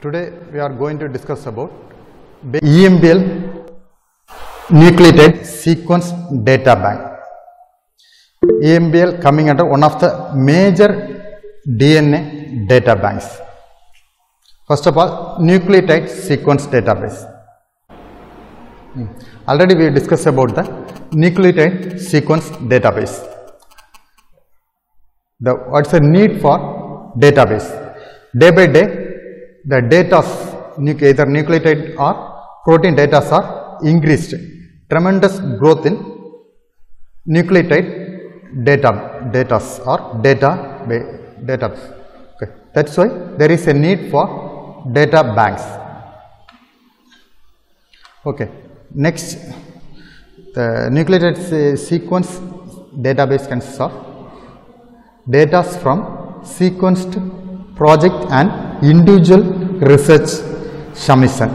Today we are going to discuss about EMBL nucleotide sequence data bank. EMBL coming under one of the major DNA data banks. First of all, nucleotide sequence database. Already we discussed about the nucleotide sequence database. What's the need for database? Day by day, the data, either nucleotide or protein data are increased. Tremendous growth in nucleotide data or data. Okay. That's why there is a need for data banks. Okay. Next, the nucleotide sequence database consists of data from sequenced project and individual research submission.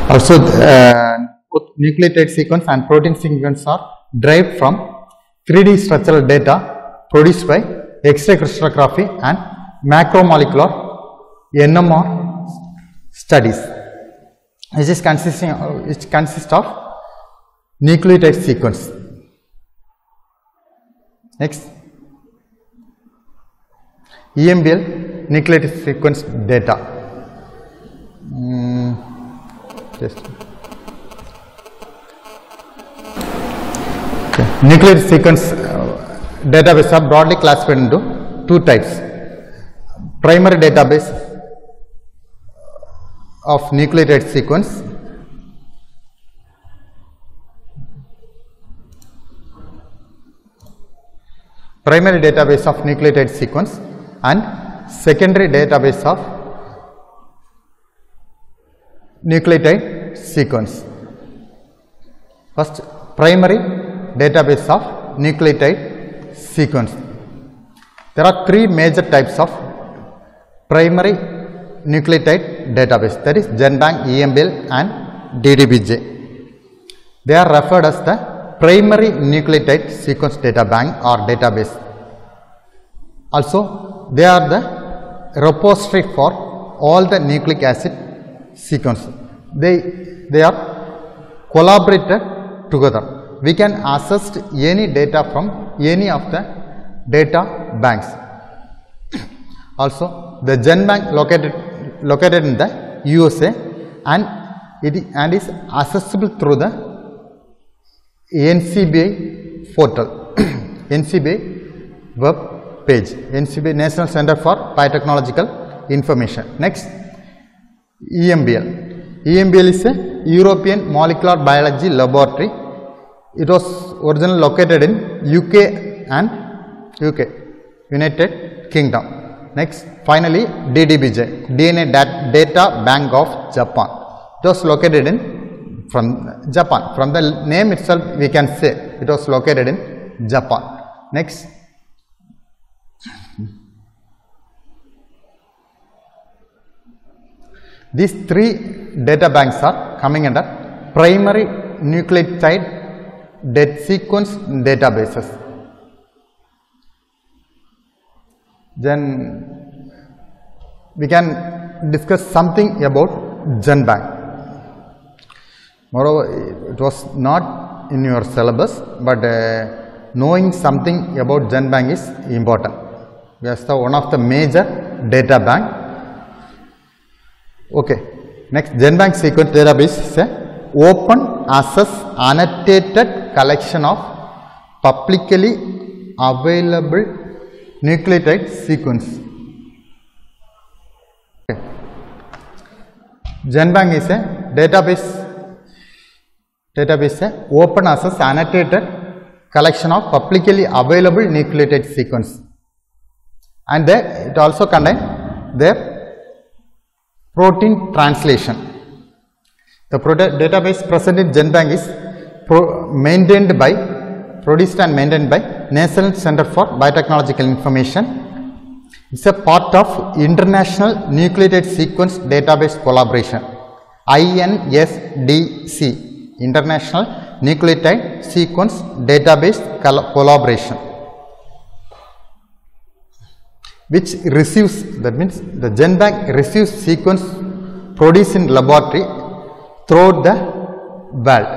Also, both nucleotide sequence and protein sequence are derived from 3D structural data produced by X-ray crystallography and macromolecular NMR studies. Which consists of nucleotide sequence. Next, EMBL nucleotide sequence data. Nucleotide sequence database are broadly classified into two types. Primary database of nucleotide sequence, primary database of nucleotide sequence and secondary database of nucleotide sequence. First, primary database of nucleotide sequence. There are three major types of primary nucleotide database, that is GenBank, EMBL and DDBJ. They are referred as the primary nucleotide sequence data bank or database. Also, they are the repository for all the nucleic acid sequence. They are collaborated together. We can access any data from any of the data banks. Also, the GenBank located in the USA and is accessible through the NCBI portal, NCBI web page, NCBI National Center for Biotechnological Information. Next, EMBL. EMBL is a European Molecular Biology Laboratory. It was originally located in UK, United Kingdom. Next, finally, DDBJ, DNA Data Bank of Japan. It was located in Japan. From the name itself, we can say it was located in Japan. Next, these three data banks are coming under primary nucleotide sequence databases. Then we can discuss something about GenBank. Moreover, it was not in your syllabus, but knowing something about GenBank is important. Yes, so one of the major data bank. Okay. Next, GenBank sequence database is a open access annotated collection of publicly available nucleotide sequence. Okay. GenBank is a database open access annotated collection of publicly available nucleotide sequence, and it also contains their protein translation. The database present in GenBank is produced and maintained by National Center for Biotechnological Information. It is a part of International Nucleotide Sequence Database Collaboration, INSDC, International Nucleotide Sequence Database Collaboration. which receives, that means the GenBank receives sequence produced in laboratory throughout the world.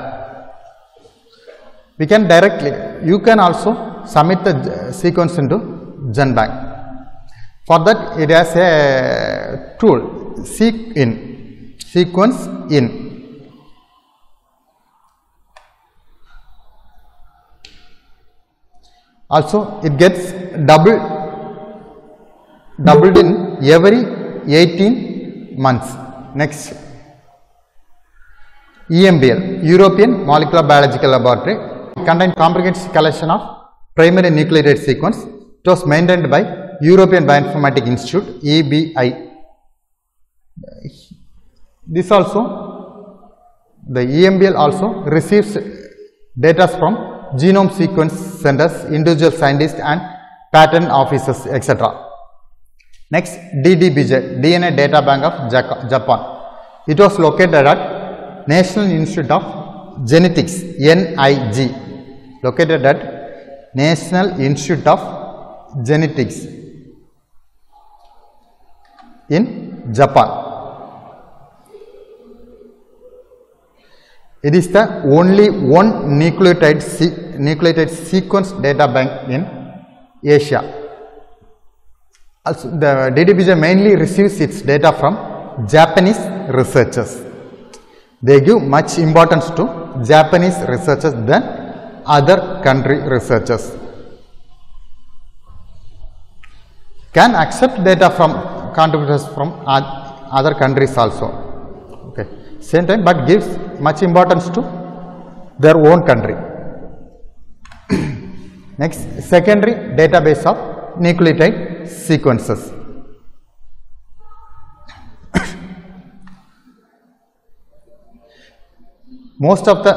We can directly, you can also submit the sequence into GenBank. For that it has a tool, sequence in. Also it gets doubled in every 18 months. Next, EMBL, European Molecular Biological Laboratory, contains comprehensive collection of primary nucleotide sequence. It was maintained by European Bioinformatics Institute, EBI. This also, the EMBL also receives data from genome sequence centers, individual scientists and patent offices, etc. Next, DDBJ, DNA Data Bank of Japan. It was located at National Institute of Genetics, NIG, located at National Institute of Genetics in Japan. It is the only one nucleotide sequence data bank in Asia. Also, the DDBJ mainly receives its data from Japanese researchers. They give much importance to Japanese researchers than other country researchers. Can accept data from contributors from other countries also. Okay. Same time, but gives much importance to their own country. Next, secondary database of nucleotide sequences. Most of the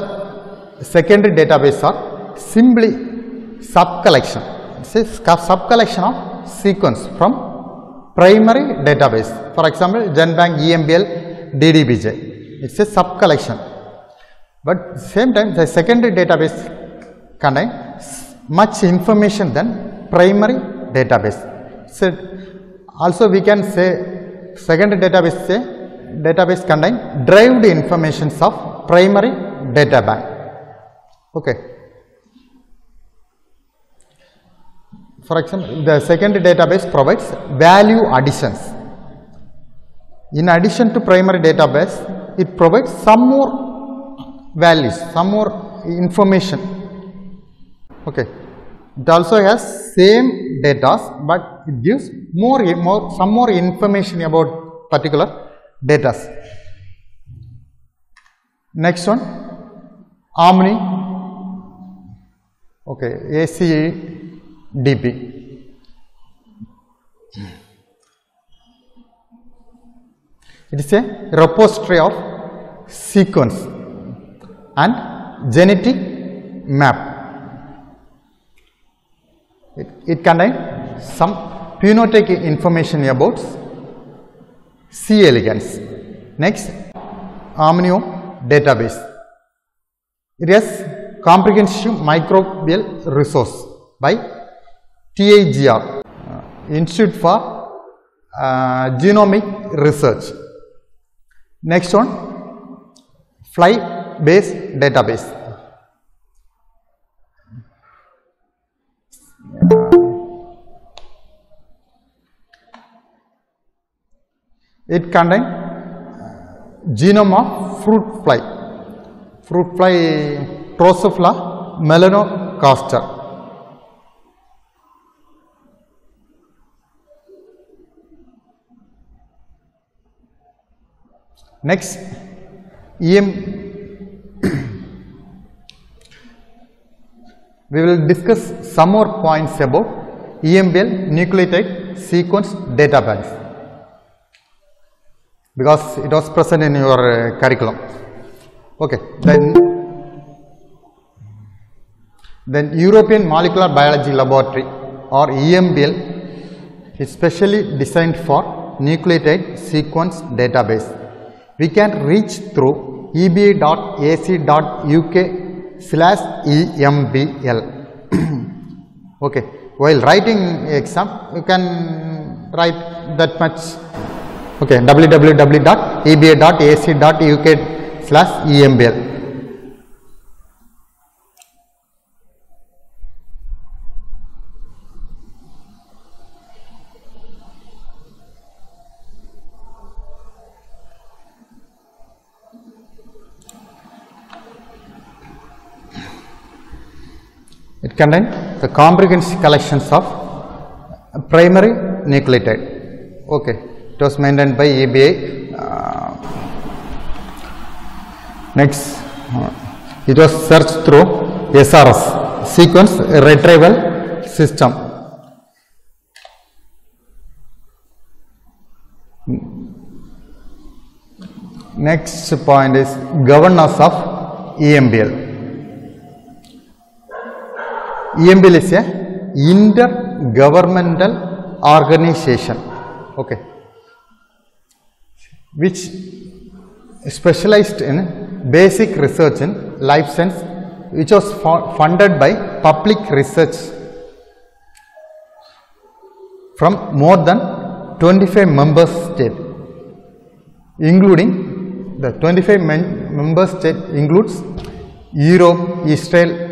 secondary database are simply sub-collection. It's a sub-collection of sequence from primary database. For example, GenBank, EMBL, DDBJ. It's a sub-collection. But same time, the secondary database contains much information than primary database. So also we can say secondary database contain derived informations of primary data bank. Okay. For example, the secondary database provides value additions. In addition to primary database, it provides some more values, some more information. Okay. It also has same data, but it gives some more information about particular data. Next one, Omni, okay, ACDP. It is a repository of sequence and genetic map. It contains some phenotypic information about C. elegans. Next, Omniome database. It has comprehensive microbial resource by TIGR, Institute for Genomic Research. Next one, Fly-based database. It contains genome of fruit fly Drosophila melanogaster. Next, we will discuss some more points about EMBL nucleotide sequence database, because it was present in your curriculum. Okay, then European Molecular Biology Laboratory or EMBL is specially designed for nucleotide sequence database. We can reach through eba.ac.uk/EMBL. Okay, while writing exam, you can write that much. Okay, www.eba.ac.uk/embl. It contains the comprehensive collections of primary nucleotide. Okay, it was maintained by EBA. Next, it was searched through SRS, sequence retrieval system. Next point is governance of EMBL. EMBL is a intergovernmental organization, okay, which specialized in basic research in life science, which was funded by public research from more than 25 member states, including the 25 member states includes Europe, Israel,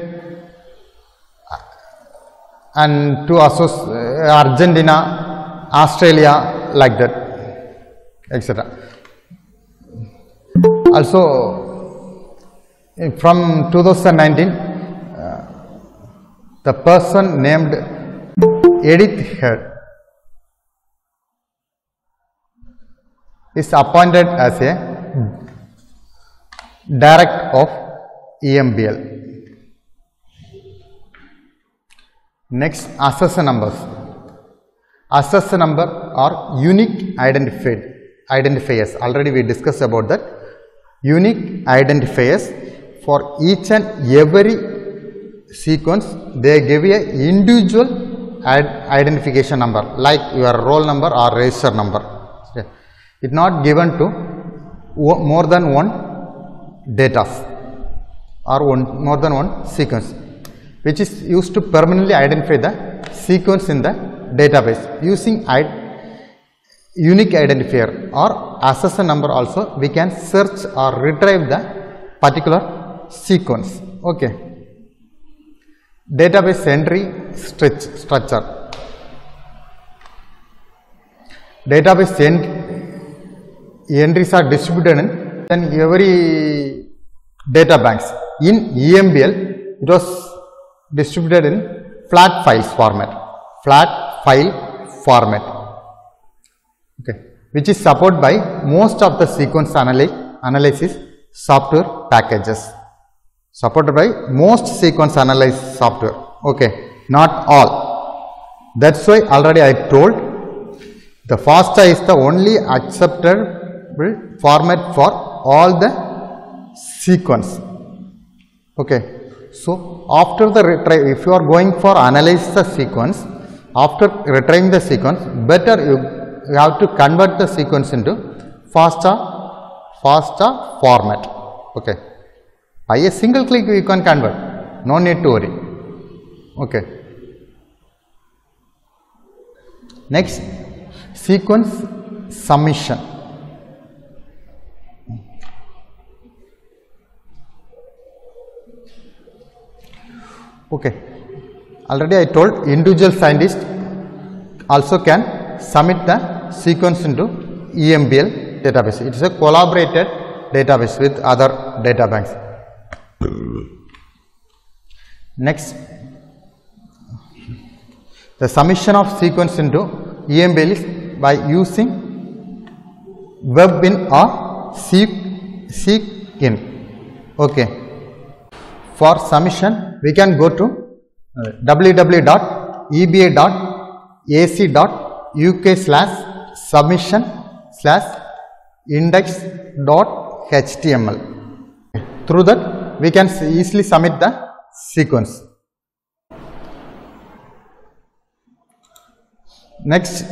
and to Argentina, Australia, like that, etc. Also, from 2019, the person named Edith Heard is appointed as a director of EMBL. Next, assessor numbers. Assessor number are unique identifiers. Already we discussed about that. Unique identifiers for each and every sequence, they give a individual identification number, like your roll number or register number. It not given to more than one data or more than one sequence, which is used to permanently identify the sequence in the database. Using unique identifier or assessor number also, we can search or retrieve the particular sequence. Okay. Database entry structure. Database entries are distributed in every data banks. In EMBL, it was distributed in flat files format, okay, which is supported by most of the sequence analysis software packages, supported by most sequence analysis software, okay, not all. That's why already I told the FASTA is the only acceptable format for all the sequence, okay. So, after the retrieve, if you are going for analyze the sequence, after retrieving the sequence, better you have to convert the sequence into FASTA format, okay. By a single click you can convert, no need to worry, okay. Next, sequence submission. Okay, already I told individual scientist also can submit the sequence into EMBL database. It is a collaborated database with other data banks. Next, the submission of sequence into EMBL is by using WebIn or SeqIn. Okay. For submission, we can go to www.eba.ac.uk/submission/index.html. Through that, we can easily submit the sequence. Next,